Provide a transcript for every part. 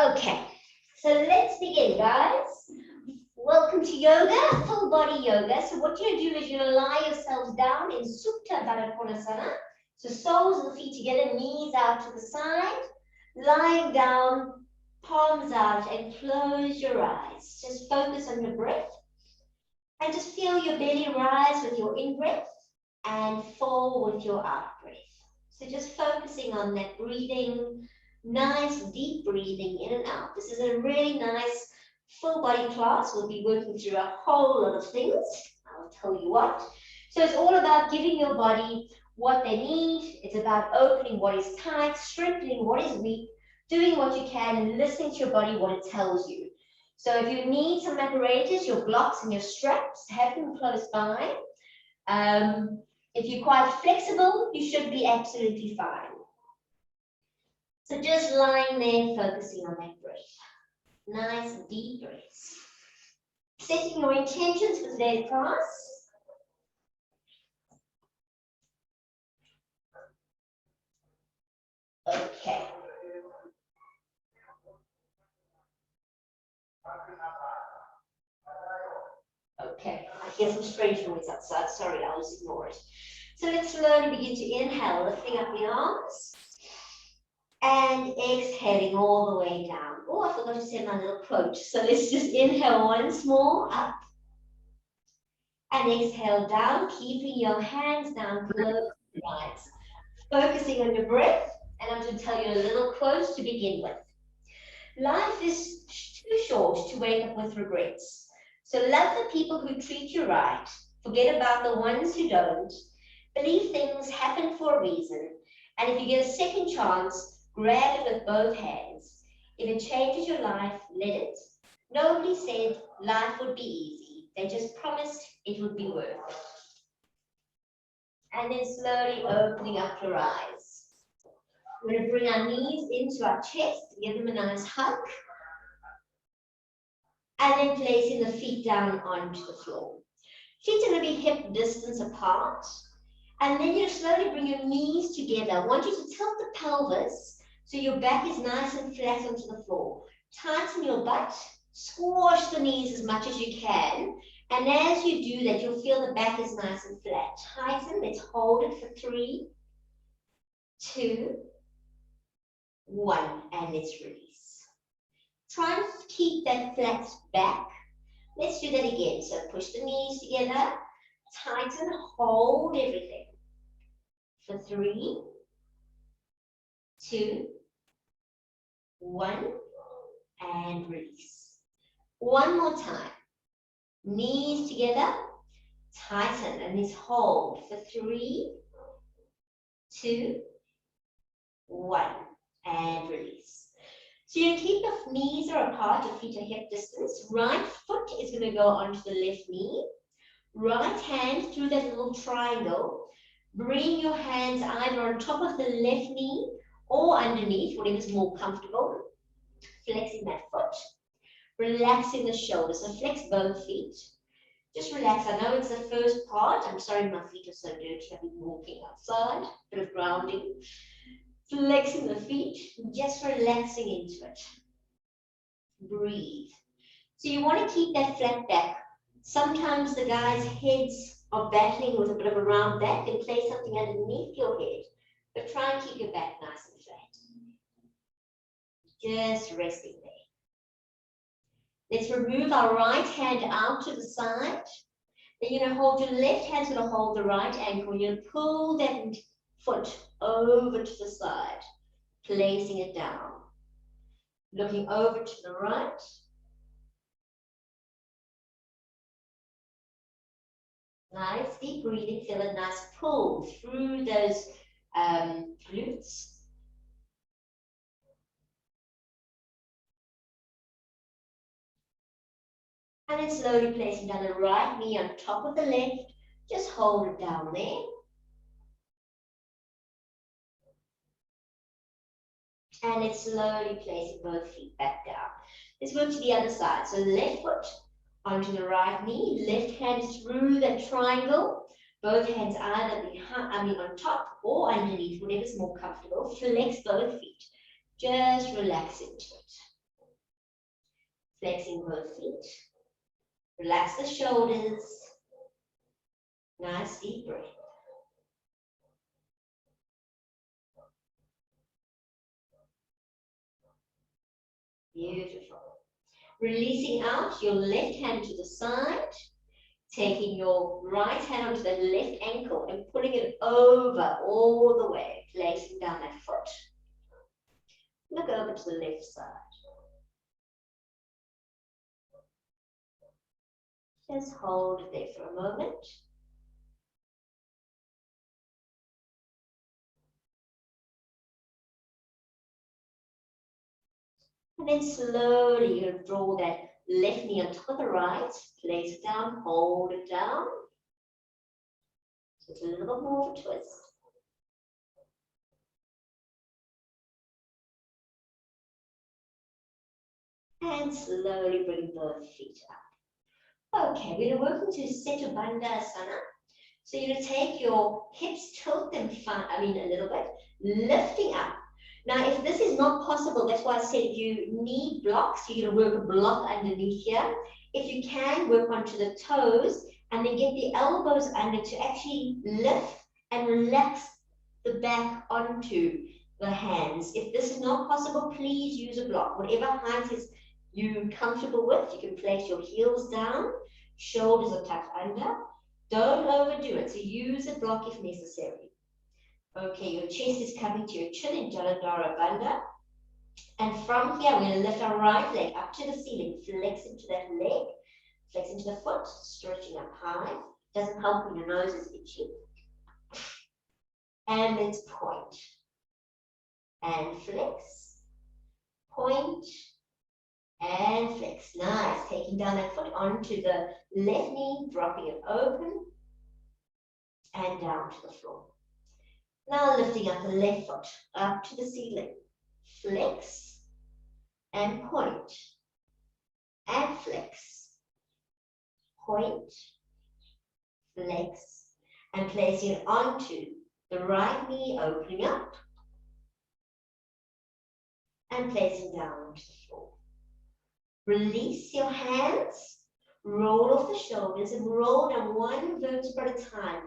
Okay, so let's begin, guys. Welcome to yoga, full body yoga. So what you're going to do is you're going to lie yourselves down in Supta Baddha Konasana. So soles of the feet together, knees out to the side, lying down, palms out, and close your eyes. Just focus on your breath. And just feel your belly rise with your in-breath and fall with your out-breath. So just focusing on that breathing, nice deep breathing in and out. This is a really nice full body class. We'll be working through a whole lot of things. I'll tell you what. So it's all about giving your body what they need. It's about opening what is tight, strengthening what is weak, doing what you can, and listening to your body, what it tells you. So if you need some apparatus, your blocks and your straps, have them close by. If you're quite flexible, you should be absolutely fine. So just lying there, focusing on that breath. Nice deep breaths. Setting your intentions for today's class. Okay. Okay, I hear some strange noise outside. Sorry, I'll just ignore it. So let's slowly begin to inhale, lifting up the arms. And exhaling all the way down. Oh, I forgot to say my little quote. So let's just inhale once more, up. And exhale down, keeping your hands down, close your eyes. Focusing on your breath. And I'm going to tell you a little quote to begin with. Life is too short to wake up with regrets. So love the people who treat you right. Forget about the ones who don't. Believe things happen for a reason. And if you get a second chance, grab it with both hands. If it changes your life, let it. Nobody said life would be easy. They just promised it would be worth it. And then slowly opening up your eyes. We're going to bring our knees into our chest, give them a nice hug. And then placing the feet down onto the floor. Feet are going to be hip distance apart. And then you slowly bring your knees together. I want you to tilt the pelvis so your back is nice and flat onto the floor. Tighten your butt, squash the knees as much as you can. And as you do that, you'll feel the back is nice and flat. Tighten, let's hold it for 3, 2, 1, and let's release. Try and keep that flat back. Let's do that again. So push the knees together, tighten, hold everything. For 3, 2, 1, and release. One more time. Knees together, tighten, and let's hold for 3, 2, 1, and release. So you keep your knees are apart, your feet are hip distance. Right foot is going to go onto the left knee. Right hand through that little triangle. Bring your hands either on top of the left knee or underneath, whatever's more comfortable. Flexing that foot. Relaxing the shoulders. So flex both feet. Just relax. I know it's the first part. I'm sorry my feet are so dirty. I've been walking outside. Bit of grounding. Flexing the feet. Just relaxing into it. Breathe. So you want to keep that flat back. Sometimes the guys' heads are battling with a bit of a round back, and place something underneath your head. But try and keep your back nice and flat. Just resting there. Let's remove our right hand out to the side. Then you're going to hold your left hand's going to hold the right ankle. You're going to pull that foot over to the side, placing it down. Looking over to the right. Nice deep breathing, feel a nice pull through those glutes. And then slowly placing down the right knee on top of the left. Just hold it down there. And then slowly placing both feet back down. Let's move to the other side. So left foot onto the right knee, left hand through that triangle. Both hands either behind, on top or underneath, whatever's more comfortable. Flex both feet. Just relax into it. Flexing both feet. Relax the shoulders. Nice deep breath. Beautiful. Releasing out your left hand to the side, taking your right hand onto the left ankle and pulling it over all the way, placing down that foot. Look over to the left side. Just hold it there for a moment. And then slowly you're going to draw that left knee on top of the right, place it down, hold it down. So it's a little bit more of a twist. And slowly bring both feet up. Okay, we're working to Chaturanga. So you're going to take your hips, tilt them a little bit, lifting up. Now, if this is not possible, that's why I said you need blocks. You're going to work a block underneath here. If you can, work onto the toes and then get the elbows under to actually lift and relax the back onto the hands. If this is not possible, please use a block. Whatever height is you comfortable with, you can place your heels down, shoulders are tucked under. Don't overdo it, so use a block if necessary. Okay, your chest is coming to your chin in Jalandhara Bandha. And from here, we're going to lift our right leg up to the ceiling, flex into that leg, flex into the foot, stretching up high. Doesn't help when your nose is itchy. And let's point. And flex. Point. And flex. Nice. Taking down that foot onto the left knee, dropping it open. And down to the floor. Now lifting up the left foot up to the ceiling. Flex and point and flex. Point, flex, and placing it onto the right knee, opening up and placing down to the floor. Release your hands, roll off the shoulders and roll down one vertebra at a time,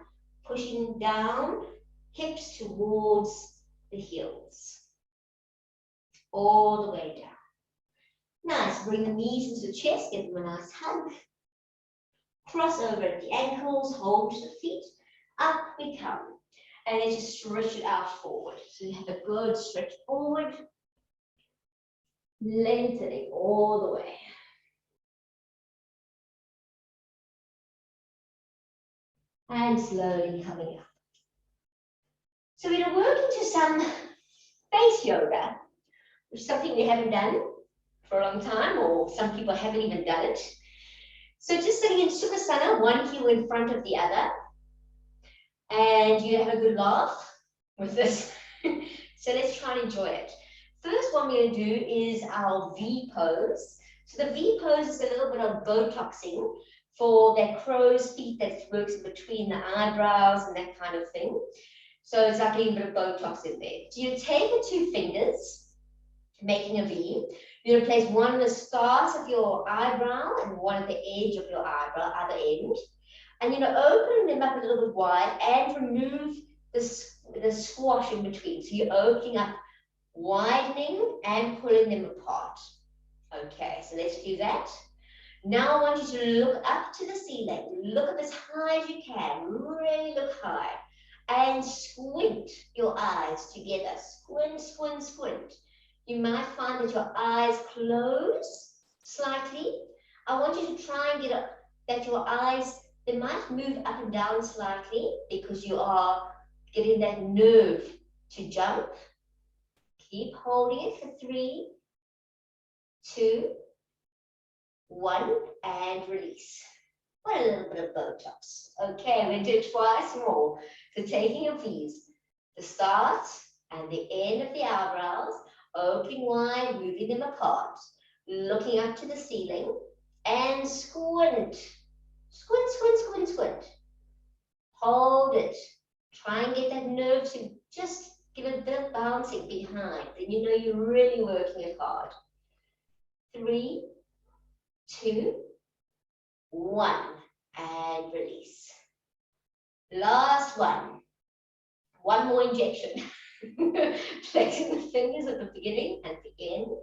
pushing down, hips towards the heels. All the way down. Nice, bring the knees into the chest, give them a nice hug. Cross over at the ankles, hold to the feet, up we come. And then just stretch it out forward. So you have a good stretch forward, lengthening all the way. And slowly coming up. So we're working to some face yoga, which is something we haven't done for a long time, or some people haven't even done it. So just sitting in Sukhasana, one heel in front of the other, and you have a good laugh with this. So let's try and enjoy it. First one we're going to do is our V pose. So the V pose is a little bit of Botoxing for that crow's feet that works in between the eyebrows and that kind of thing. So it's like a little bit of Botox in there. So you take the two fingers, making a V. You're going to place one at the start of your eyebrow and one at the edge of your eyebrow, other end. And you're going to open them up a little bit wide and remove the squash in between. So you're opening up, widening and pulling them apart. Okay, so let's do that. Now I want you to look up to the ceiling. Look up as high as you can. Really look high. And squint your eyes together. Squint, squint, squint. You might find that your eyes close slightly. I want you to try and get up, that your eyes, they might move up and down slightly because you are getting that nerve to jump. Keep holding it for 3, 2, 1, and release. What a little bit of Botox. Okay, we're going to do it twice more. So taking your V's, the start and the end of the eyebrows, opening wide, moving them apart, looking up to the ceiling, and squint. Squint, squint, squint, squint. Hold it. Try and get that nerve to just give it a bit of bouncing behind. Then you know you're really working it hard. 3, 2, 1, and release. Last one. One more injection. Flexing the fingers at the beginning and the end.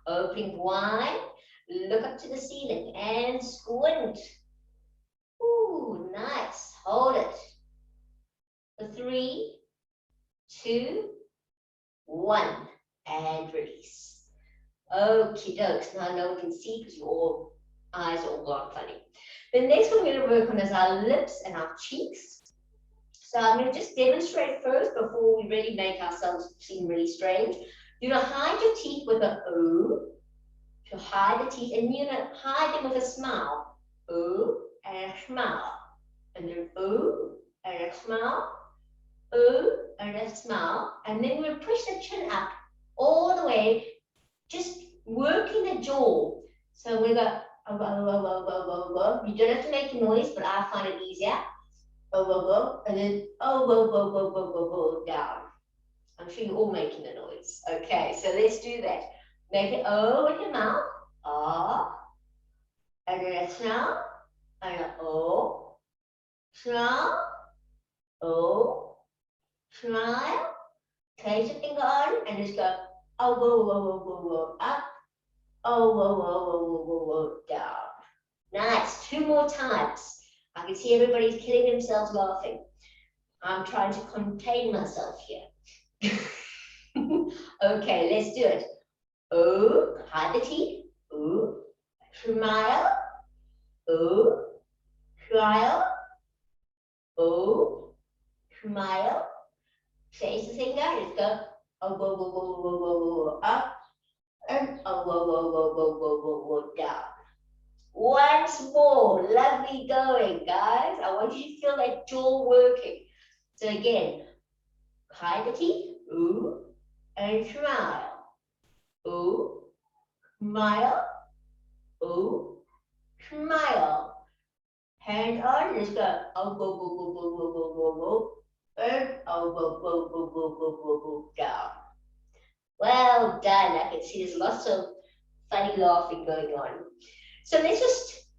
Opening wide. Look up to the ceiling and squint. Ooh, nice. Hold it. For 3, 2, 1, and release. Okie dokes. Now no one can see because your eyes are all gone funny. The next one we're going to work on is our lips and our cheeks. So I'm going to just demonstrate first before we really make ourselves seem really strange. You're going to hide your teeth with an O. To hide the teeth, and you're going to hide them with a smile. O and a smile. And then O and a smile. O and a smile. And then we'll push the chin up all the way, just working the jaw. So we go, oh, oh, oh, oh, oh, oh, oh. You don't have to make a noise, but I find it easier. Oh, oh, oh, and then oh, oh, oh, oh, oh, oh, oh, down. I'm sure you're all making the noise. Okay, so let's do that. Make it O with your mouth. Ah. And then a smile. And a O. Smile. O. Smile. Place your finger on and just go oh, whoa, whoa, whoa, whoa, whoa, up. Oh, whoa, whoa, whoa, whoa, whoa, whoa, down. Nice. 2 more times. I can see everybody's killing themselves laughing. I'm trying to contain myself here. Okay, let's do it. O, hide the teeth. O, smile. O, smile. O, smile. Place the finger, just go, oh, whoa, whoa, whoa, whoa, whoa, whoa, up. And oh, whoa, whoa, whoa, whoa, whoa, whoa, whoa, down. Once more, lovely going, guys. I want you to feel that jaw working. So again, hide the teeth, ooh, and smile. Ooh, smile, ooh, smile. Hand on, just go, oh, go, go, go, go, go, go, go, go. And oh, go, go, go, go, go, go, go, down. Well done. I can see there's lots of funny laughing going on. So let's just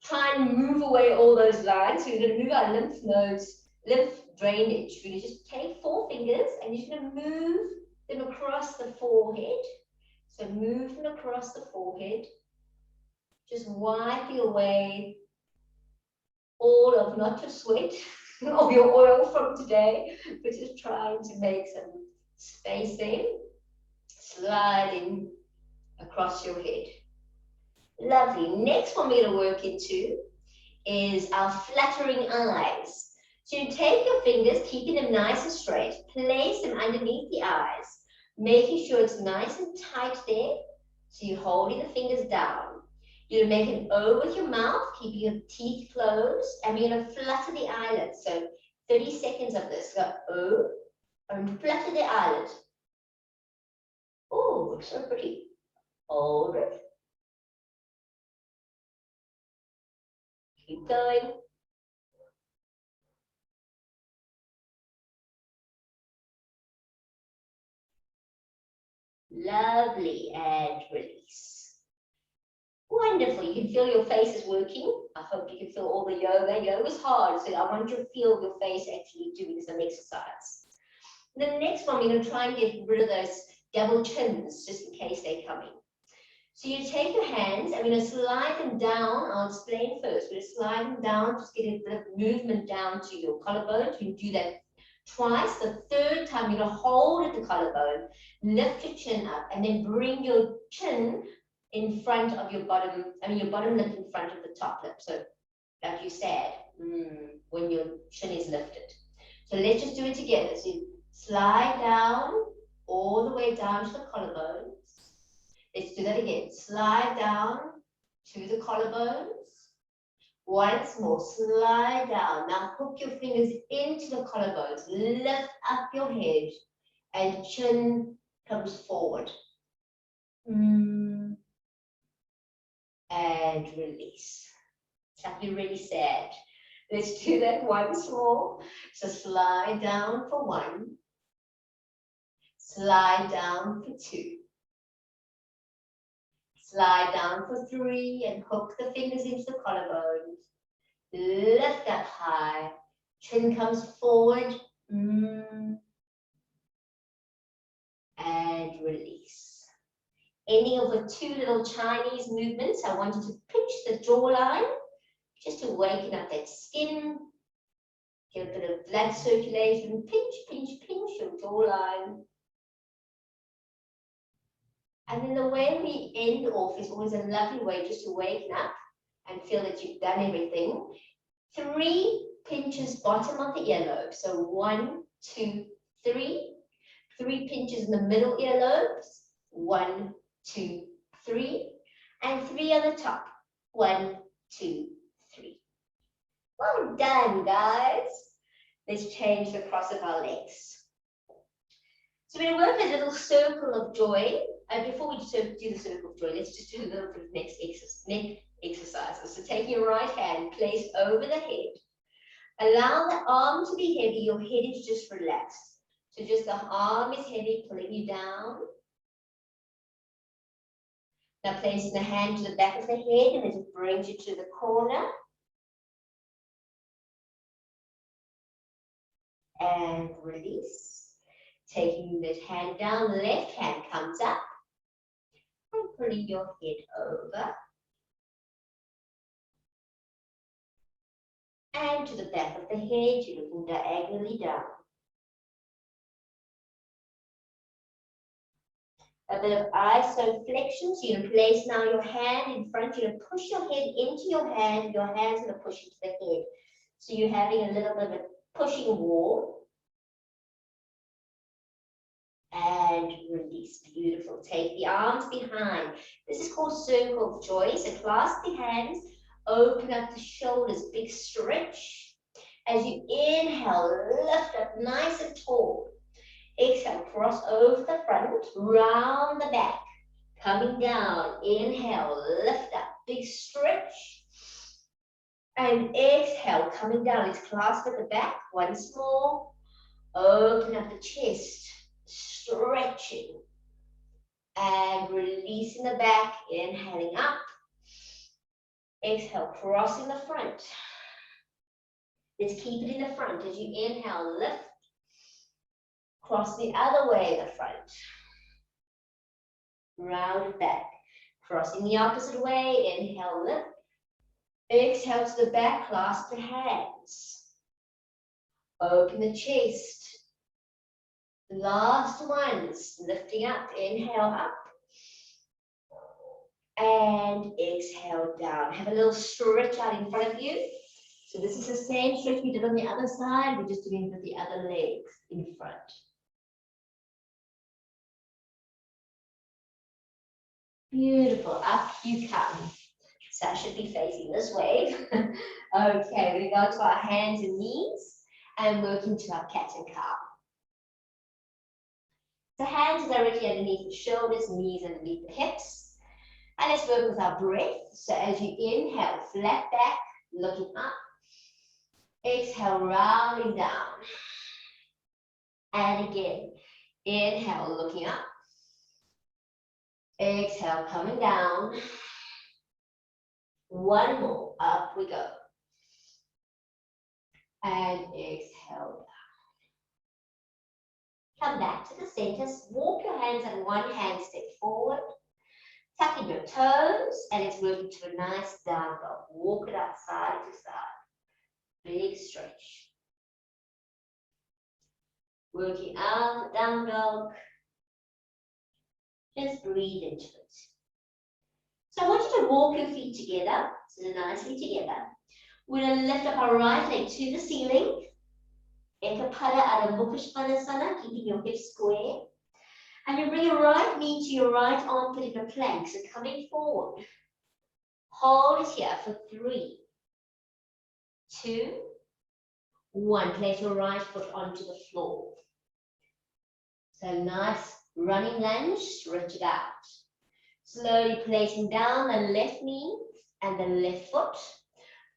try and move away all those lines. So we're going to move our lymph nodes, lymph drainage. We're going to just take 4 fingers and you're just going to move them across the forehead. So move them across the forehead. Just wiping away all of, not your sweat, of your oil from today, but just trying to make some space there. Sliding across your head. Lovely. Next one we're going to work into is our fluttering eyes. So you take your fingers, keeping them nice and straight, place them underneath the eyes, making sure it's nice and tight there. So you're holding the fingers down. You're going to make an O with your mouth, keeping your teeth closed, and we're going to flutter the eyelids. So 30 seconds of this. Go O, and flutter the eyelid. Oh, so pretty. Hold it. Keep going. Lovely, and release. Wonderful. You can feel your face is working. I hope you can feel all the yoga. Yoga is hard, so I want you to feel your face actually doing some exercise. The next one, we're going to try and get rid of those double chins, just in case they're coming. So you take your hands, and we're going to slide them down. I'll explain first. We're going to slide them down, just get a bit of movement down to your collarbone. You can do that twice. The third time, you're going to hold at the collarbone, lift your chin up, and then bring your chin in front of your bottom, your bottom lip in front of the top lip. So like you said, when your chin is lifted. So let's just do it together. So you slide down, all the way down to the collarbones. Let's do that again. Slide down to the collarbones. Once more, slide down. Now hook your fingers into the collarbones. Lift up your head and chin comes forward. And release. It's like you're really sad. Let's do that once more. So slide down for 1. Slide down for 2. Slide down for 3 and hook the fingers into the collarbone. Lift up high. Chin comes forward. And release. Ending off with 2 little Chinese movements. I want you to pinch the jawline just to waken up that skin. Get a bit of blood circulation. Pinch, pinch, pinch your jawline. And then the way we end off is always a lovely way just to waken up and feel that you've done everything. 3 pinches bottom of the earlobe. So 1, 2, 3. 3 pinches in the middle earlobes. 1, 2, 3. And 3 on the top. 1, 2, 3. Well done, guys. Let's change the cross of our legs. So we're going to work a little circle of joy. And before we do the circle of joy, let's just do a little bit of neck exercises. So take your right hand, place over the head. Allow the arm to be heavy. Your head is just relaxed. So just the arm is heavy, pulling you down. Now placing the hand to the back of the head, and it brings you to the corner. And release. Taking the hand down, left hand comes up. And pulling your head over. And to the back of the head, you're looking diagonally down. A bit of isoflexion, so you're going to place now your hand in front, you're going to push your head into your hand's going to push into the head. So you're having a little bit of a pushing wall. And release, beautiful. Take the arms behind. This is called circle of joy. So clasp the hands, open up the shoulders, big stretch. As you inhale, lift up nice and tall. Exhale, cross over the front, round the back. Coming down, inhale, lift up, big stretch. And exhale, coming down. Let's clasp at the back once more. Open up the chest, stretching. And releasing the back, inhaling up. Exhale, crossing the front. Let's keep it in the front. As you inhale, lift. Cross the other way, the front. Round it back. Crossing the opposite way, inhale, lift. Exhale to the back, clasp the hands. Open the chest. Last ones, lifting up, inhale up. And exhale down. Have a little stretch out in front of you. So this is the same stretch we did on the other side. We're just doing it with the other legs in front. Beautiful, up you come. So I should be facing this way. Okay, we go to our hands and knees and work into our cat and cow. So hands are directly underneath the shoulders, knees underneath the hips. And let's work with our breath. So as you inhale, flat back, looking up. Exhale, rounding down. And again, inhale, looking up. Exhale, coming down. One more, up we go. And exhale down. Come back to the center, walk your hands and one hand step forward. Tuck in your toes, and it's working to a nice down dog. Walk it up side to side. Big stretch. Working out, down dog. Just breathe into it. So I want you to walk your feet together, so they're nicely together. We're going to lift up our right leg to the ceiling. Ekapada Adho Mukha Svanasana, keeping your hips square. And you bring your right knee to your right armpit in a plank, so coming forward. Hold it here for 3, 2, 1. Place your right foot onto the floor. So nice running lunge, stretch it out. Slowly placing down the left knee and the left foot.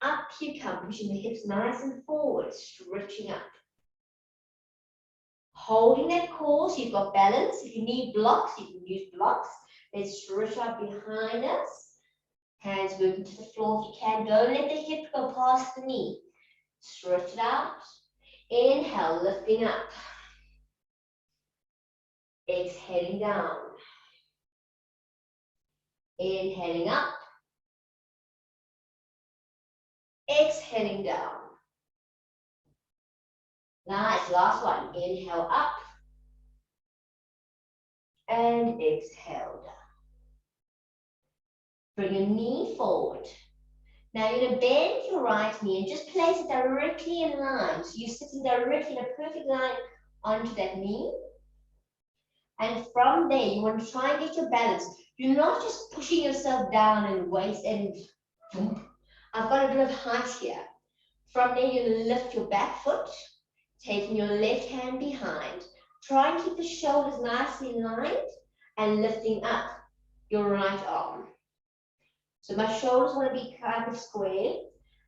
Up you come, pushing the hips nice and forward, stretching up. Holding that core so you've got balance. If you need blocks, you can use blocks. Let's stretch out behind us. Hands working to the floor if you can. Don't let the hip go past the knee. Stretch it out. Inhale, lifting up. Exhaling down. Inhaling up. Exhaling down. Nice, last one. Inhale up. And exhale down. Bring your knee forward. Now you're going to bend your right knee and just place it directly in line. So you're sitting directly in a perfect line onto that knee. And from there, you want to try and get your balance. You're not just pushing yourself down and waist and boom. I've got a bit of height here. From there, you're going to lift your back foot, taking your left hand behind. Try and keep the shoulders nicely lined and lifting up your right arm. So my shoulders want to be kind of square.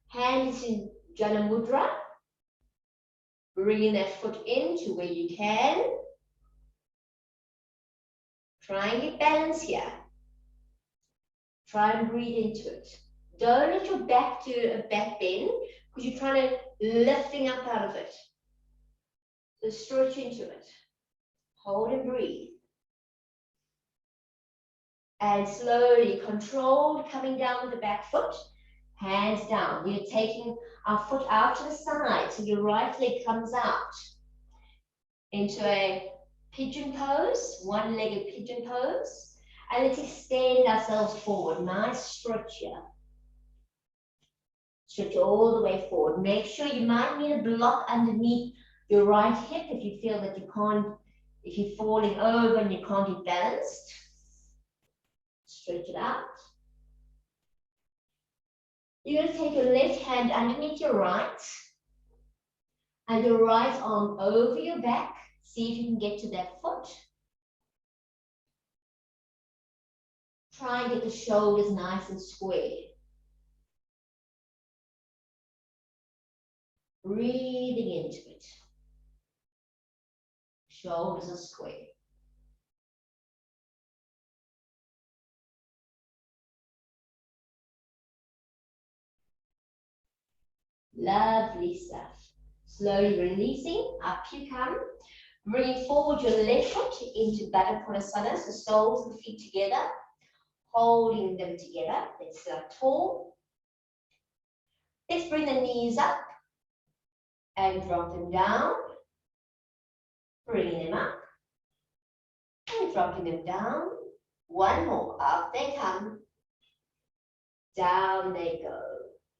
Hands in Jana Mudra. Bringing that foot into where you can. Try and get balance here. Try and breathe into it. Don't let your back do a back bend because you're trying to lifting up out of it. So stretch into it. Hold and breathe. And slowly, controlled, coming down with the back foot. Hands down. We're taking our foot out to the side so your right leg comes out into a pigeon pose, one-legged pigeon pose. And let's extend ourselves forward. Nice stretch here. Stretch all the way forward. Make sure you might need a block underneath your right hip if you feel that you can't, if you're falling over and you can't get balanced. Stretch it out. You're going to take your left hand underneath your right and your right arm over your back. See if you can get to that foot. Try and get the shoulders nice and square. Breathing into it. Shoulders are square. Lovely stuff. Slowly releasing, up you come. Bringing forward your left foot into Baddha Konasana, so soles of the feet together. Holding them together. Let's sit up tall. Let's bring the knees up and drop them down. Bringing them up and dropping them down. One more. Up they come. Down they go.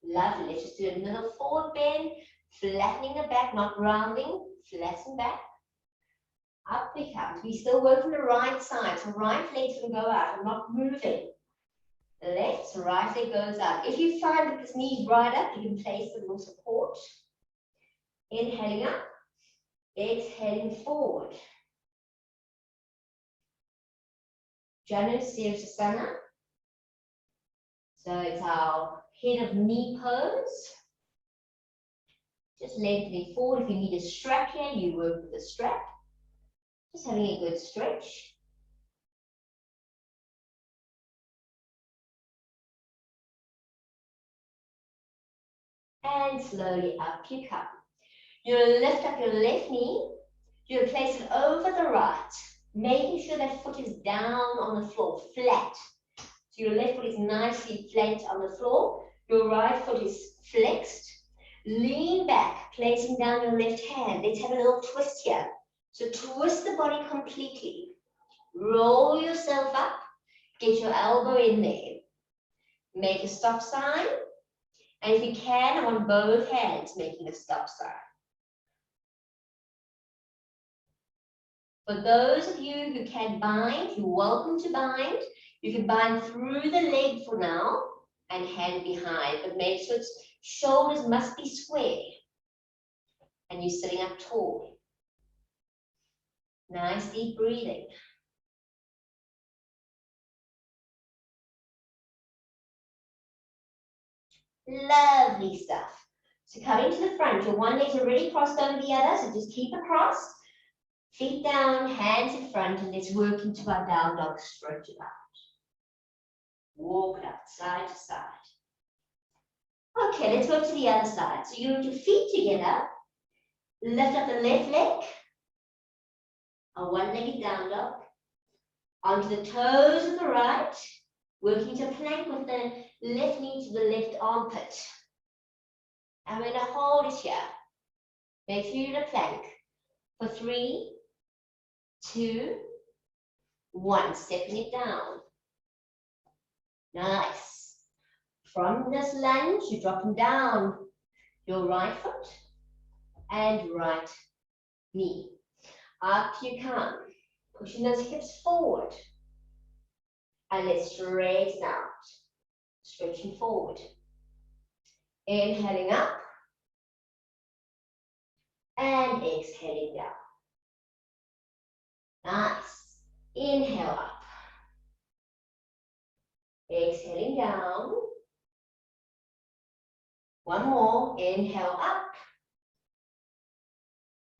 Lovely. Let's just do another forward bend. Flattening the back, not rounding. Flatten back. Up we come. We still work on the right side. So right leg's going to go out. I'm not moving. The left, so right leg goes out. If you find that this knee's right up, you can place a little support. Inhaling up. Exhaling forward. Janu Sirsasana. So it's our head of knee pose. Just lengthening forward. If you need a strap here, you work with the strap. Just having a good stretch. And slowly up you come. You'll lift up your left knee. You'll place it over the right, making sure that foot is down on the floor, flat. So your left foot is nicely flat on the floor. Your right foot is flexed. Lean back, placing down your left hand. Let's have a little twist here. So twist the body completely. Roll yourself up. Get your elbow in there. Make a stop sign. And if you can, I want both hands making a stop sign. For those of you who can bind, you're welcome to bind. You can bind through the leg for now and hand behind, but make sure its shoulders must be square. And you're sitting up tall. Nice deep breathing. Lovely stuff. So coming to the front, your one leg's already crossed over the other, so just keep across. Feet down, hands in front, and let's work into our down dog, stretch it out. Walk it up, side to side. Okay, let's go to the other side. So you put your feet together, lift up the left leg, a one-legged down dog, onto the toes of the right, working to plank with the left knee to the left armpit. And we're going to hold it here. Make sure you're in a plank for 3, 2, 1. Stepping it down. Nice. From this lunge, you're dropping down your right foot and right knee. Up you come, pushing those hips forward. And let's straighten out, stretching forward. Inhaling up and exhaling down. Nice. Inhale up. Exhaling down. One more. Inhale up.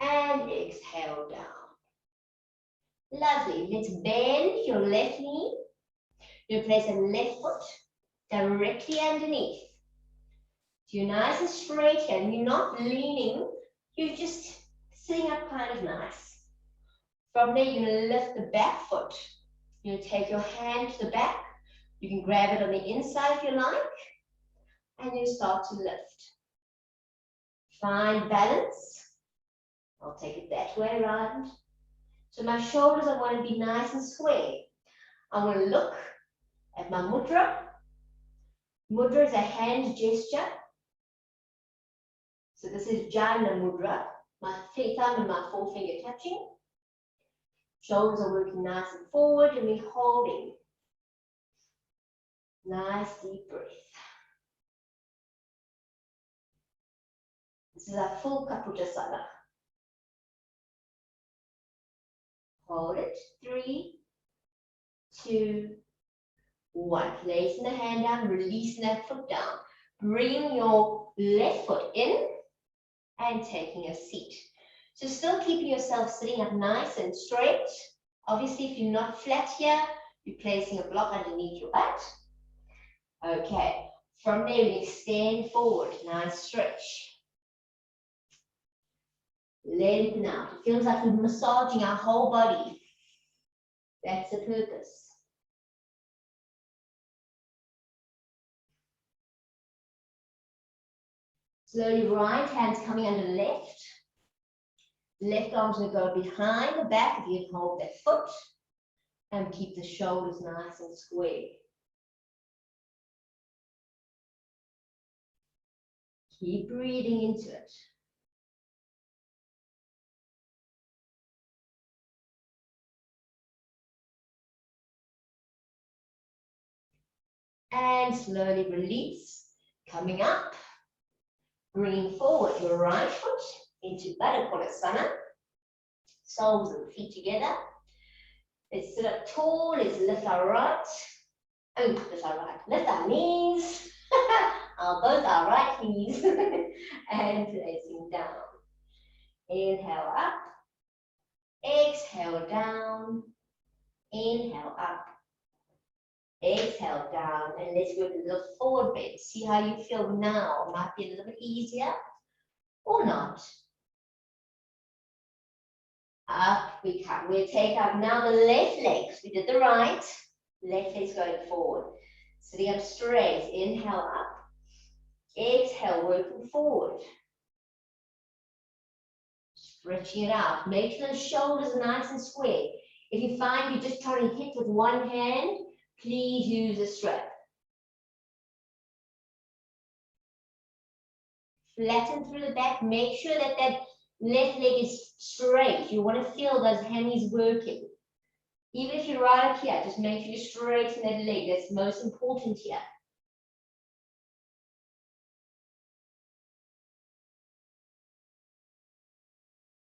And exhale down. Lovely. Let's bend your left knee. You place the left foot directly underneath. So you're nice and straight here, and you're not leaning. You're just sitting up kind of nice. From there, you're going to lift the back foot. You're going to take your hand to the back. You can grab it on the inside if you like. And you start to lift. Find balance. I'll take it that way around. So my shoulders, I want to be nice and square. I want to look at my mudra. Mudra is a hand gesture. So this is Jana Mudra. My thumb and my forefinger touching. Shoulders are working nice and forward, and we're holding. Nice deep breath. This is our full Kaputasana. Hold it. 3, 2, 1. Placing the hand down, releasing that foot down. Bring your left foot in and taking a seat. So still keeping yourself sitting up nice and straight. Obviously, if you're not flat here, you're placing a block underneath your butt. Okay. From there, we extend forward. Nice stretch. Lengthen out. It feels like we're massaging our whole body. That's the purpose. Slowly, right hand's coming under left. Left arm's going to go behind the back if you can hold that foot. And keep the shoulders nice and square. Keep breathing into it. And slowly release. Coming up. Bringing forward your right foot into Baddha Konasana. Soles of the feet together. Let's sit up tall. Let's lift our right. Lift our knees. Both our right knees. And placing down. Inhale up. Exhale down. Inhale up. Exhale down. And let's go to a little forward bend. See how you feel now. It might be a little bit easier or not. Up we come. We'll take up now the left legs. We did the right. Left leg's going forward. Sitting up straight. Inhale up. Exhale, working forward. Stretching it out. Make sure the shoulders are nice and square. If you find you're just trying to hit with one hand, please use a strap. Flatten through the back. Make sure that that left leg is straight. You want to feel those hammies working. Even if you're right up here, just make sure you straighten that leg. That's most important here.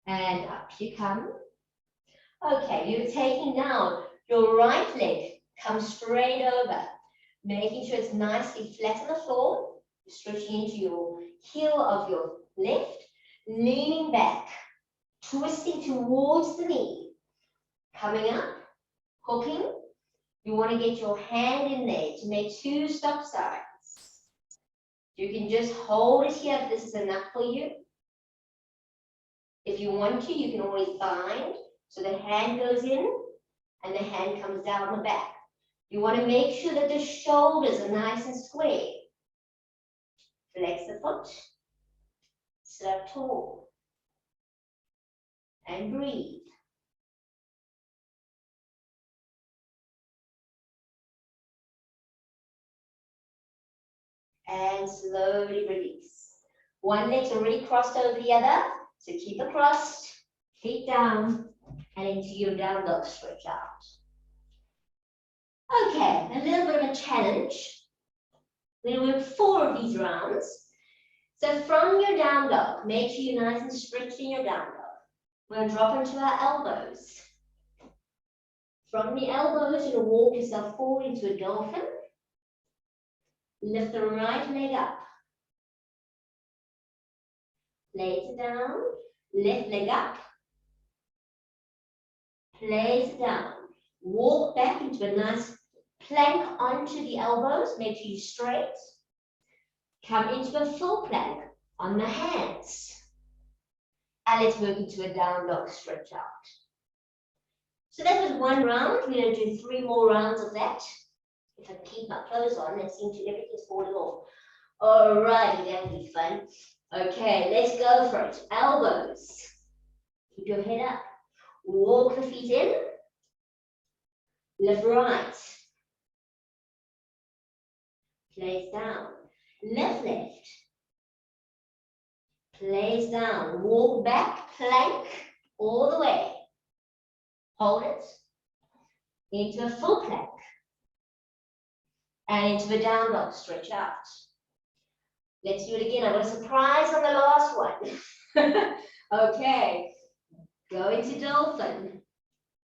And up you come. Okay, you're taking now your right leg. Come straight over. Making sure it's nicely flat on the floor. Stretching into your heel of your left. Leaning back. Twisting towards the knee. Coming up. Hooking. You want to get your hand in there to make 2 stop signs. You can just hold it here if this is enough for you. If you want to, you can always bind. So the hand goes in and the hand comes down the back. You want to make sure that the shoulders are nice and square. Flex the foot. Sit up tall. And breathe. And slowly release. One leg's already crossed over the other, so keep it crossed, feet down, and into your down dog stretch out. Okay, a little bit of a challenge. We're going to work 4 of these rounds. So from your down dog, make sure you're nice and stretched in your down dog. We're going to drop into our elbows. From the elbows, you're going to walk yourself forward into a dolphin. Lift the right leg up. Place it down. Left leg up. Place it down. Walk back into a nice plank onto the elbows. Make sure you're straight. Come into a full plank on the hands. And let's work into a down dog stretch out. So that was 1 round. We're going to do 3 more rounds of that. If I keep my clothes on, it seems to everything's falling off. Alrighty, that'll be fun. Okay, let's go for it. Elbows. Keep your head up. Walk the feet in. Lift right. Place down. Lift left. Place down. Walk back, plank all the way. Hold it. Into a full plank. And into a down dog, stretch out. Let's do it again. I've got a surprise on the last one. Okay, go into dolphin.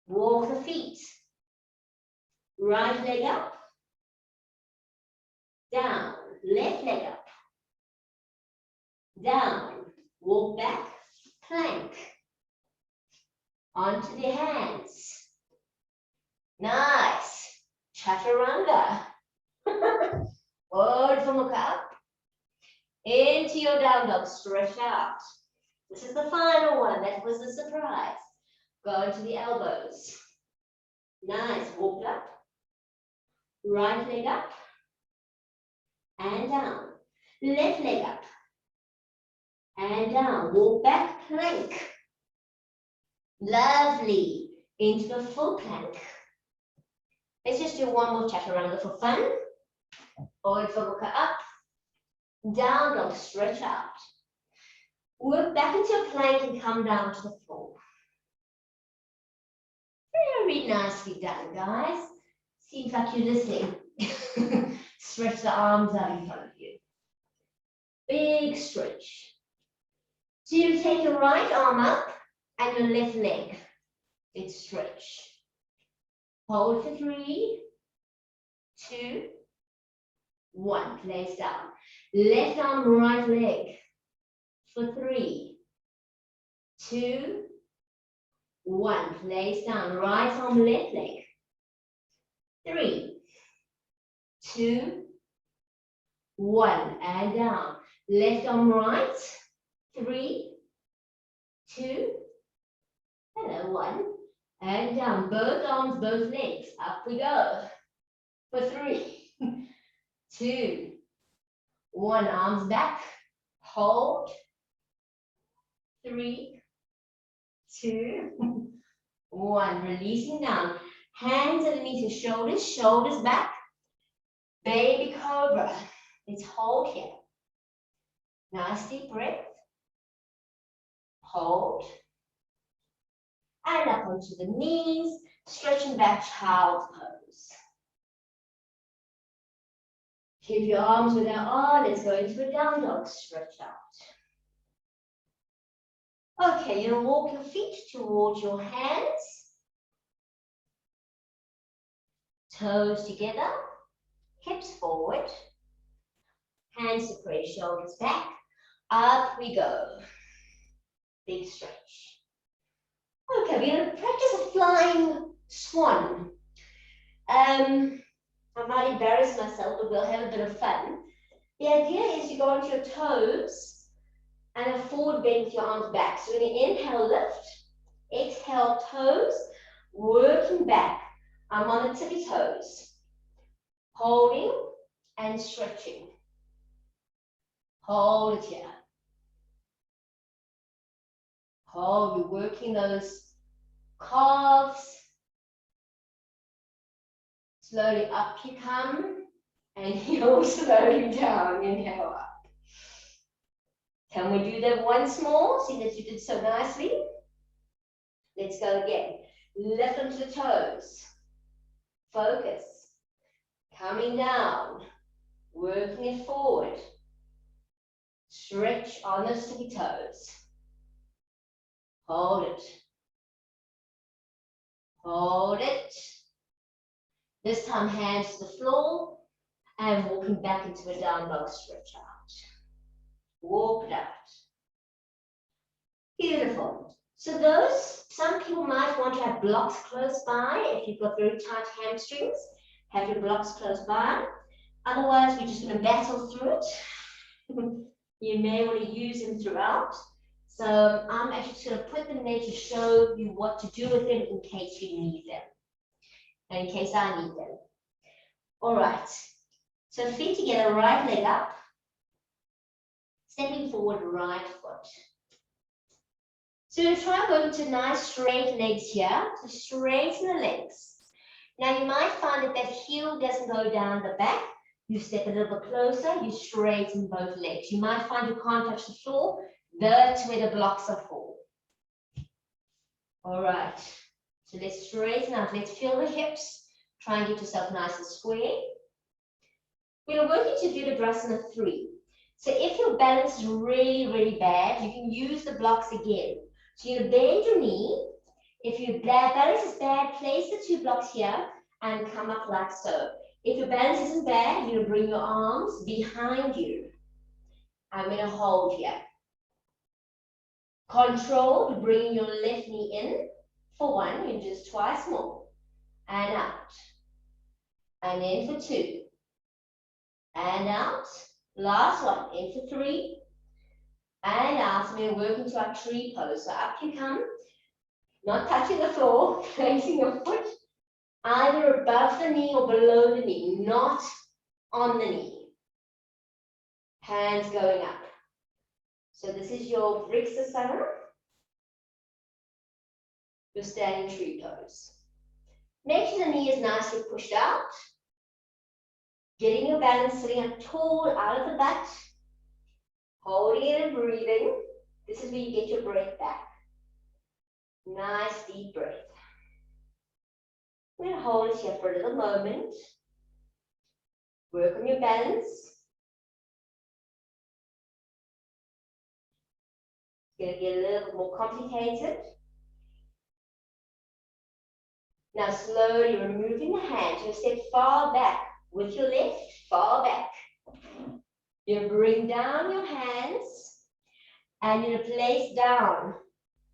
Walk the feet. Right leg up. Down. Left leg up. Down. Walk back. Plank. Onto the hands. Nice. Chaturanga. Forward from the up. Into your down dog, stretch out. This is the final one. That was the surprise. Go into the elbows. Nice. Walk up. Right leg up. And down. Left leg up. And down. Walk back, plank. Lovely. Into the full plank. Let's just do 1 more chaturanga for fun. Forward foot up. Down dog, stretch out. Work back into a plank and come down to the floor. Very nicely done, guys. Seems like you're listening. Stretch the arms out in front of you. Big stretch. So you take your right arm up and your left leg. Big stretch. Hold for 3, 2, 1. Place down. Left arm, right leg. For 3, 2, 1. Place down. Right arm, left leg. 3, 2, 1. And down. Left arm, right. 3, 2, hello, 1. And down. Both arms, both legs. Up we go. For 3, 2, 1. Arms back. Hold. 3, 2, 1. Releasing down. Hands underneath your shoulders. Shoulders back. Baby cobra. Let's hold here. Nice deep breath. Hold. And up onto the knees. Stretching back, child's pose. Keep your arms where they are. Let's go into a down dog, stretch out. Okay, you're gonna walk your feet towards your hands. Toes together, hips forward. Hands separate, shoulders back. Up we go. Big stretch. Okay, we're gonna practice a flying swan. I might embarrass myself, but we'll have a bit of fun. The idea is you go onto your toes and a forward bend with your arms back. So when you inhale, lift, exhale, toes, working back. I'm on the tippy toes, holding and stretching. Hold it here. Hold, you're working those calves. Slowly up you come, and heel slowly down, inhale up. Can we do that once more? See that you did so nicely. Let's go again. Lift onto the toes. Focus. Coming down. Working it forward. Stretch on those tippy toes. Hold it. Hold it. This time hands to the floor and walking back into a down dog stretch out. Walk it out. Beautiful. So some people might want to have blocks close by. If you've got very tight hamstrings, have your blocks close by. Otherwise, we're just going to battle through it. You may want to use them throughout. So I'm actually just going to put them there to show you what to do with them in case you need them. And in case I need them. All right. So feet together, right leg up. Stepping forward, right foot. So you're try and go into nice straight legs here. So straighten the legs. Now you might find that that heel doesn't go down the back. You step a little bit closer, you straighten both legs. You might find you can't touch the floor. That's where the blocks are for. All right. So let's straighten out. Let's feel the hips. Try and get yourself nice and square. We're working to do the Virabhadrasana 3. So if your balance is really, really bad, you can use the blocks again. So you're going to bend your knee. If your balance is bad, place the 2 blocks here and come up like so. If your balance isn't bad, you're going to bring your arms behind you. I'm going to hold here. Control to bring your left knee in for 1, and just twice more. And out. And in for 2. And out. Last one. In for 3. And out. So we're working to our tree pose. So up you come. Not touching the floor. Placing your foot either above the knee or below the knee. Not on the knee. Hands going up. So this is your Virabhadrasana. Your standing tree pose. Make sure the knee is nicely pushed out. Getting your balance, sitting up tall out of the butt. Holding it and breathing. This is where you get your breath back. Nice deep breath. We're going to hold it here for a little moment. Work on your balance. It's going to get a little bit more complicated. Now slowly removing the hand. You'll step far back with your left, far back. You bring down your hands and you place down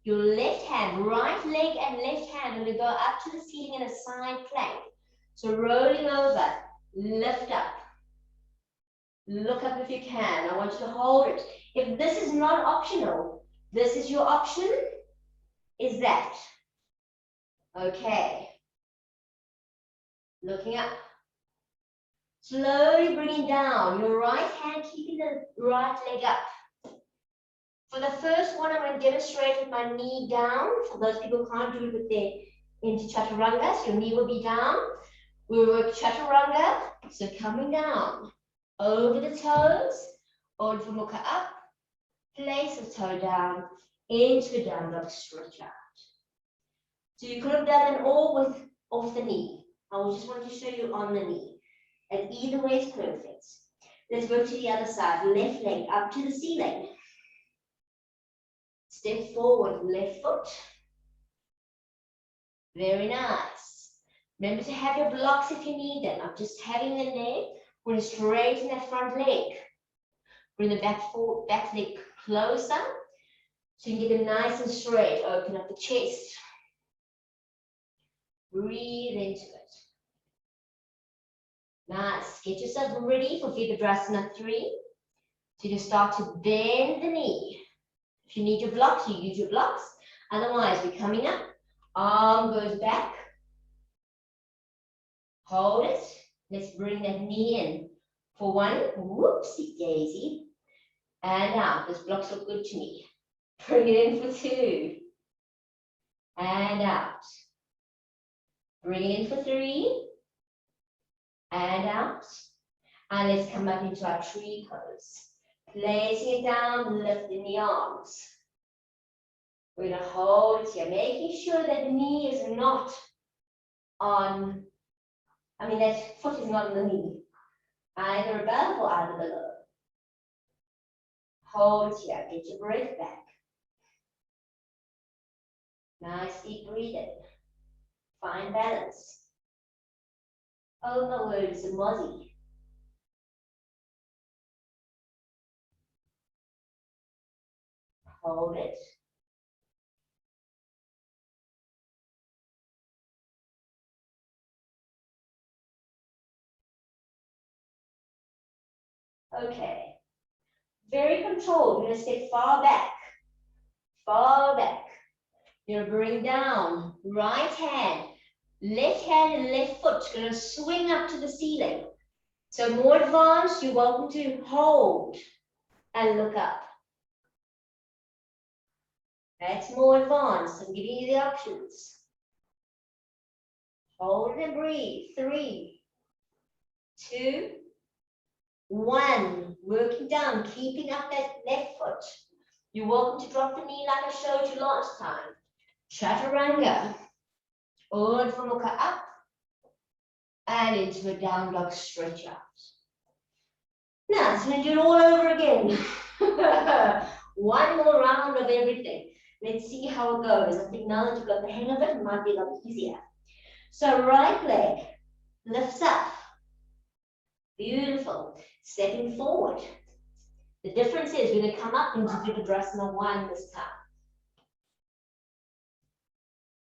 your left hand, right leg and left hand. Going to go up to the ceiling in a side plank. So rolling over, lift up. Look up if you can. I want you to hold it. If this is not optional, this is your option, is that. Okay. Looking up. Slowly bringing down your right hand, keeping the right leg up. For the first one, I'm going to demonstrate with my knee down. For those people who can't do it with their into Chaturanga, so your knee will be down. We work Chaturanga, so coming down. Over the toes, Urdhva Mukha up. Place the toe down, into a down dog stretch out. So you could have done it all with off the knee. I just want to show you on the knee. And either way is perfect. Let's go to the other side. Left leg up to the ceiling. Step forward, left foot. Very nice. Remember to have your blocks if you need them. I'm just having them there. We're going to straighten that front leg. Bring the back leg closer. So you can get them nice and straight. Open up the chest. Breathe into it. Nice. Get yourself ready for Virabhadrasana 3. So you start to bend the knee. If you need your blocks, you use your blocks. Otherwise, we're coming up. Arm goes back. Hold it. Let's bring that knee in. For 1, whoopsie daisy. And out. Those blocks look good to me. Bring it in for 2. And out. Bring it in for 3. And out. And let's come up into our tree pose. Placing it down, lifting the arms. We're going to hold it here, making sure that the knee is not on, that foot is not on the knee, either above or either below. Hold it here, get your breath back. Nice deep breathing. Find balance. Oh my word, it's a mozzie. Hold it. Okay. Very controlled. You're going to step far back. Far back. You're going to bring down. Right hand and left foot. Going to swing up to the ceiling. So more advanced, you're welcome to hold and look up. That's more advanced. I'm giving you the options. Hold and breathe. 3, 2, 1. Working down, keeping up that left foot. You're welcome to drop the knee like I showed you last time. Chaturanga. Urdhva Mukha up and into a down dog stretch out. Now, it's going to do it all over again. 1 more round of everything. Let's see how it goes. I think now that you've got the hang of it, it might be a lot easier. So right leg lifts up. Beautiful. Stepping forward. The difference is we're going to come up into Virabhadrasana 1 this time.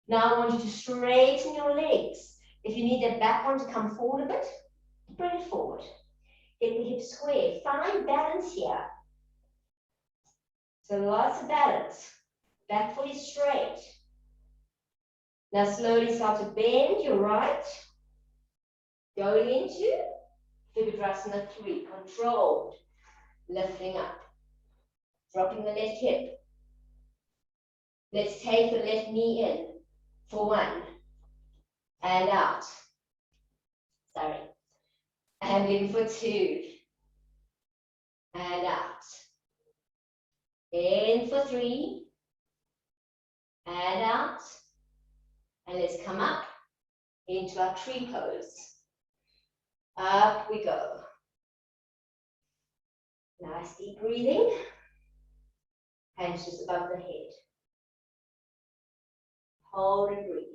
Now I want you to straighten your legs. If you need that back one to come forward a bit, bring it forward. Get the hips square. Find balance here. So lots of balance. Back foot is straight. Now slowly start to bend your right. Going into Virabhadrasana 3. Controlled. Lifting up. Dropping the left hip. Let's take the left knee in for 1. And out. Sorry. And in for 2. And out. In for 3. And out. And let's come up into our tree pose. Up we go. Nice deep breathing. Hands just above the head. Hold and breathe.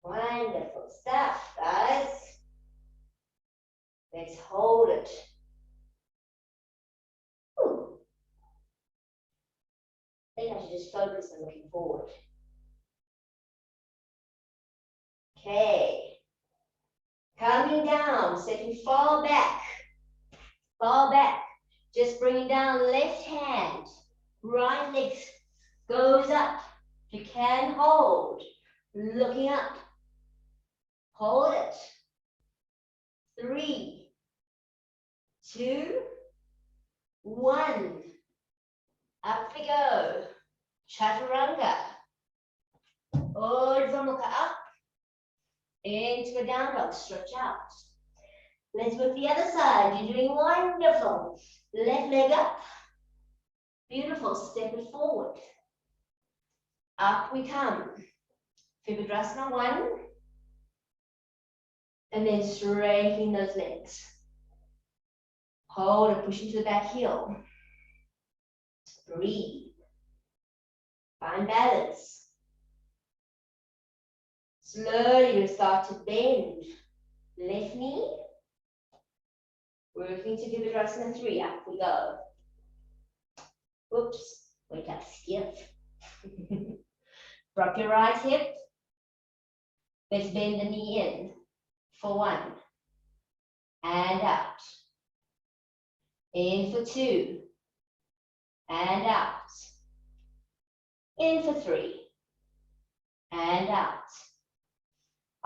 Wonderful stuff, guys. Let's hold it. Ooh. I think I should just focus on looking forward. Okay. Coming down, stepping far back. Far back. Just bringing down left hand. Right leg goes up. You can hold. Looking up. Hold it. 3, 2, 1. Up we go. Chaturanga. Urdhva Mukha up. Into a down dog. Stretch out. Let's work the other side. You're doing wonderful. Left leg up. Beautiful. Step it forward. Up we come. Virabhadrasana 1. And then straightening those legs. Hold and push into the back heel. Breathe. Find balance. Slowly you start to bend. Left knee. Working to Virabhadrasana 3. Up we go. Whoops. Wait up. Drop your right hip. Let's bend the knee in for 1. And out. In for 2. And out. In for 3. And out.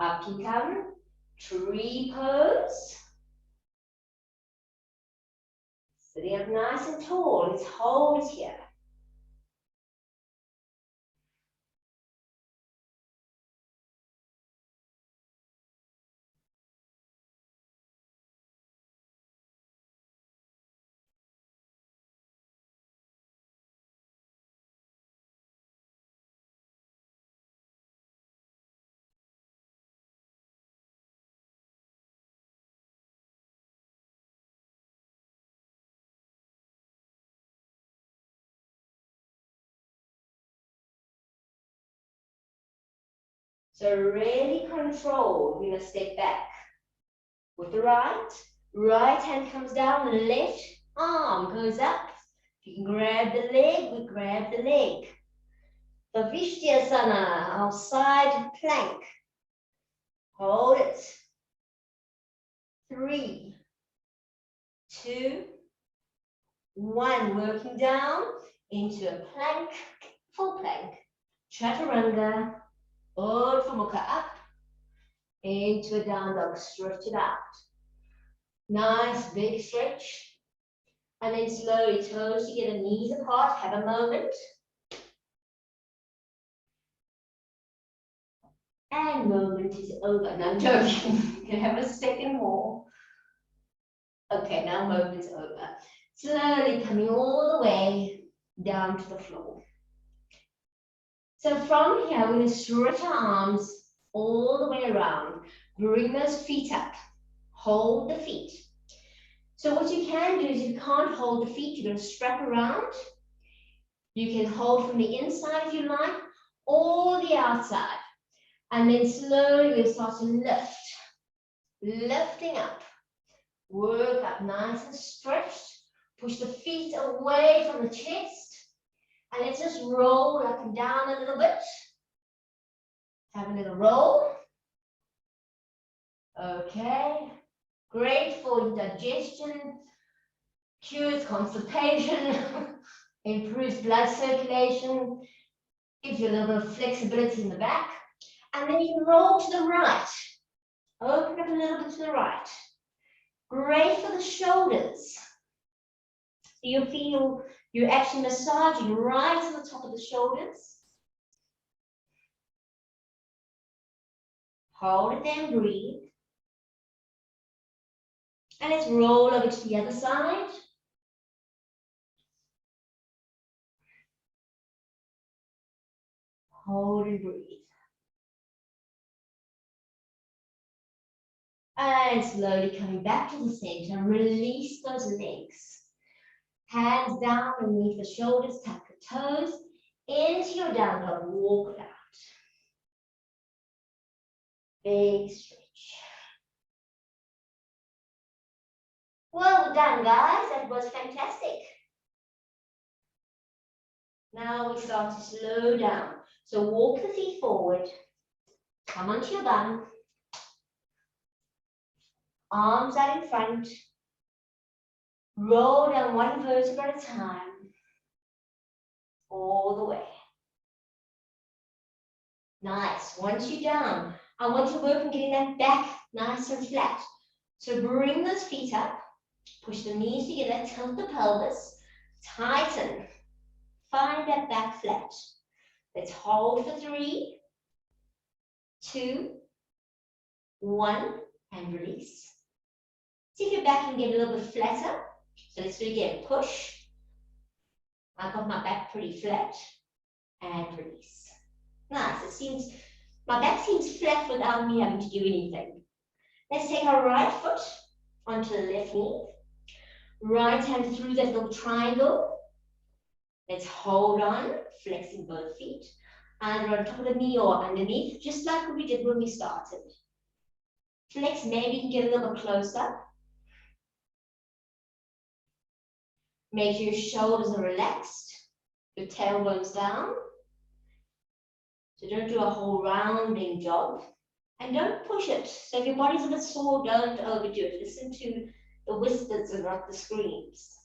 Up you come. Tree pose. Sitting up nice and tall. Let's hold it here. So really control. We're going to step back with the right hand comes down, the left arm goes up. If you can grab the leg, we grab the leg. The Vishyasana, our side plank. Hold it. 3, 2, 1. Working down into a plank, full plank. Chaturanga. Urdhva Mukha up. Into a down dog. Stretch it out. Nice big stretch. And then slowly toes together, knees apart. Have a moment. And moment is over. No, I'm joking. You can have a second more. Okay, now moment's over. Slowly coming all the way down to the floor. So from here, we're going to stretch our arms all the way around. Bring those feet up. Hold the feet. So what you can do is if you can't hold the feet, you're going to strap around. You can hold from the inside if you like, or the outside. And then slowly we'll start to lift. Lifting up. Work up nice and stretched. Push the feet away from the chest. And let's just roll up and down a little bit. Have a little roll. Okay. Great for digestion. Cures constipation. Improves blood circulation. Gives you a little bit of flexibility in the back. And then you can roll to the right. Open up a little bit to the right. Great for the shoulders. You feel you're actually massaging right on the top of the shoulders. Hold it there and breathe. And let's roll over to the other side. Hold and breathe. And slowly coming back to the center, release those legs. Hands down underneath the shoulders, tuck the toes. Into your down dog, walk it out. Big stretch. Well done, guys. That was fantastic. Now we start to slow down. So walk the feet forward. Come onto your bum. Arms out in front. Roll down one vertebra at a time. All the way. Nice. Once you're down, I want you to work on getting that back nice and flat. So bring those feet up. Push the knees together. Tilt the pelvis. Tighten. Find that back flat. Let's hold for 3, 2, 1, and release. See if your back can get a little bit flatter. So let's do it again. Push. I've got my back pretty flat. And release. Nice. It seems, my back seems flat without me having to do anything. Let's take our right foot onto the left knee. Right hand through that little triangle. Let's hold on, flexing both feet. Either on top of the knee or underneath, just like what we did when we started. Flex, maybe you can get a little bit closer. Make sure your shoulders are relaxed, your tailbones down. So don't do a whole rounding job. And don't push it. So if your body's a bit sore, don't overdo it. Listen to the whispers and not the screams.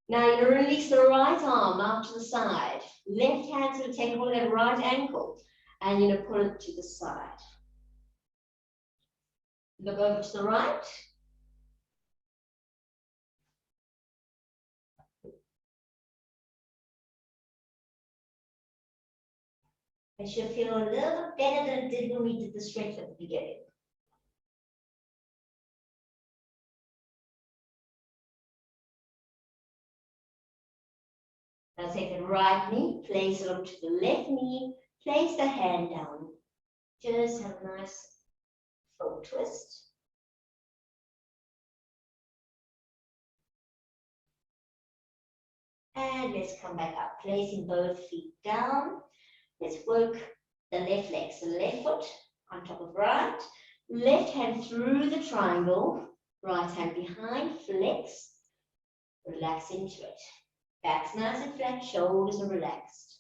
Now you're going to release the right arm out to the side. Left hand's going to take hold of that right ankle and you're going to pull it to the side. Look over to the right. It should feel a little bit better than it did when we did the stretch at the beginning. Now take the right knee, place it onto the left knee, place the hand down. Just have a nice full twist. And let's come back up, placing both feet down. Let's work the left leg, so left foot on top of right, left hand through the triangle, right hand behind, flex, relax into it. Back's nice and flat, shoulders are relaxed.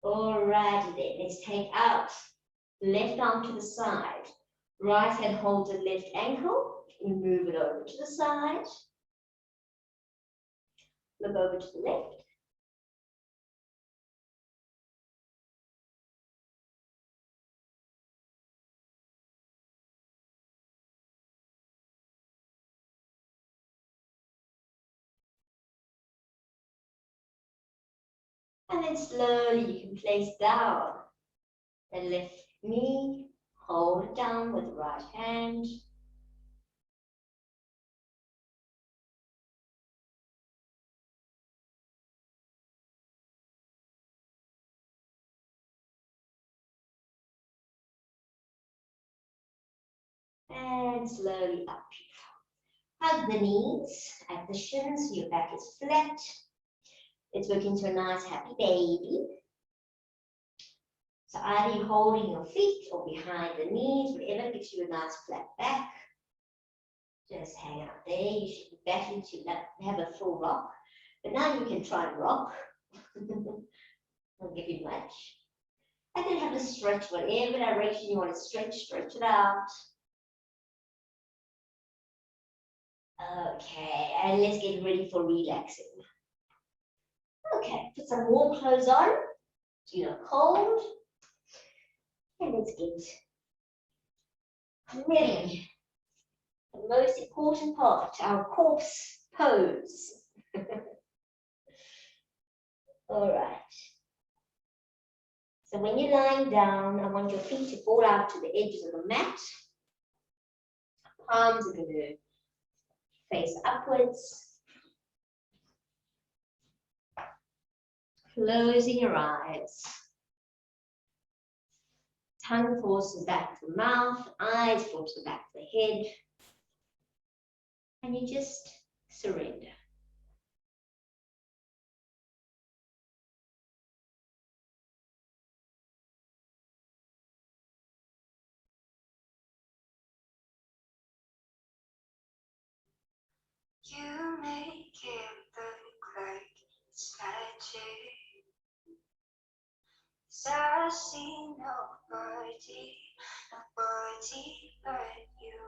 Alrighty then, let's take out left arm to the side. Right hand holds the left ankle, you move it over to the side. Look over to the left. And then slowly you can place down the left knee, hold it down with the right hand. And slowly up. Hug the knees at the shins, so your back is flat. Let's work into a nice happy baby. So either you're holding your feet or behind the knees, whatever gives you a nice flat back. Just hang out there. You should be battling to have a full rock. But now you can try and rock. Won't give you much. And then have a stretch, whatever direction you want to stretch it out. Okay, and let's get ready for relaxing. Okay, put some warm clothes on, so you're not cold. And let's get ready. The most important part, our corpse pose. All right. So when you're lying down, I want your feet to fall out to the edges of the mat. Palms are going to face upwards. Closing your eyes. Tongue falls to the back of the mouth, eyes fall to the back of the head. And you just surrender. You make it look like it's magic. 'Cause I see nobody but you.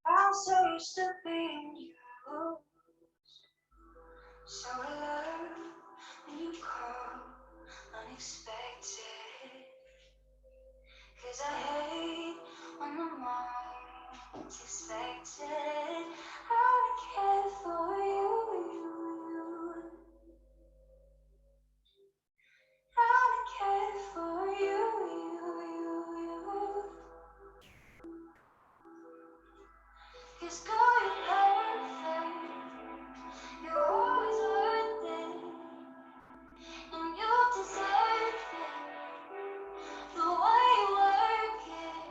I'm so used to being you. So I love when you call unexpected. 'Cause I hate when the moment's expected. I care for you. I care for you. 'Cause going perfect, you're always worth it, and you deserve it. The way you work it.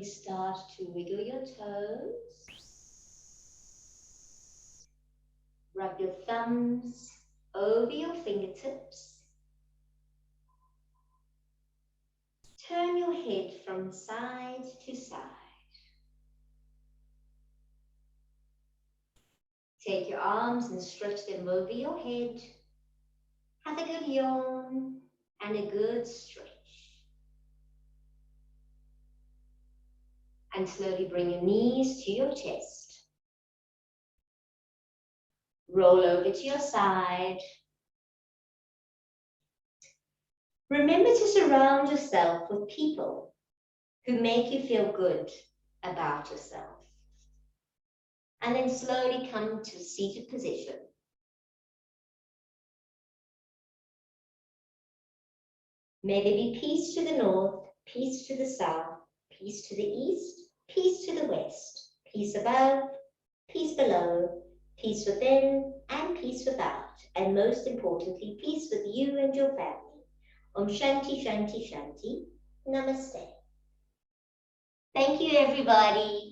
start to wiggle your toes. Rub your thumbs over your fingertips. Turn your head from side to side. Take your arms and stretch them over your head. Have a good yawn and a good stretch. And slowly bring your knees to your chest. Roll over to your side. Remember to surround yourself with people who make you feel good about yourself. And then slowly come to seated position. May there be peace to the north, peace to the south, peace to the east, peace to the west, peace above, peace below, peace within and peace without, and most importantly, peace with you and your family. Om Shanti Shanti Shanti. Namaste. Thank you, everybody.